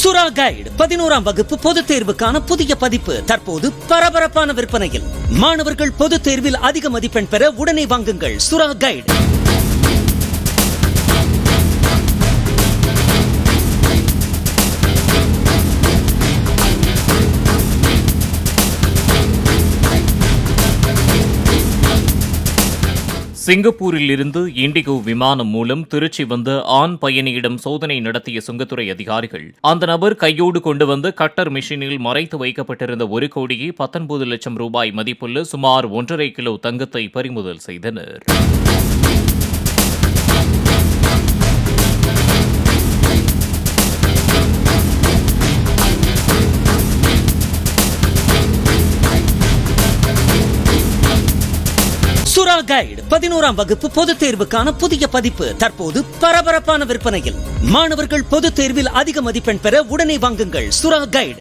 சுறா கைடு 11ஆம் வகுப்பு பொதுத் தேர்வுக்கான புதிய பதிப்பு தற்போது பரபரப்பான விற்பனையில். மாணவர்கள் பொதுத் தேர்வில் அதிக மதிப்பெண் பெற உடனே வாங்குங்கள் சுறா கைடு. சிங்கப்பூரில் இருந்து இண்டிகோ விமானம் மூலம் திருச்சி வந்த ஆண் பயணியிடம் சோதனை நடத்திய சுங்கத்துறை அதிகாரிகள் அந்த நபர் கையோடு கொண்டு வந்த கட்டர் மிஷினில் மறைத்து வைக்கப்பட்டிருந்த 1,19 லட்சம் ரூபாய் மதிப்புள்ள சுமார் 1,5 கிலோ தங்கத்தை பறிமுதல் செய்தனர். சுறா கைடு 11ஆம் வகுப்பு பொதுத் தேர்வுக்கான புதிய பதிப்பு தற்போது பரபரப்பான விற்பனையில். மாணவர்கள் பொதுத் தேர்வில் அதிக மதிப்பெண் பெற உடனே வாங்குங்கள் சுறா கைடு.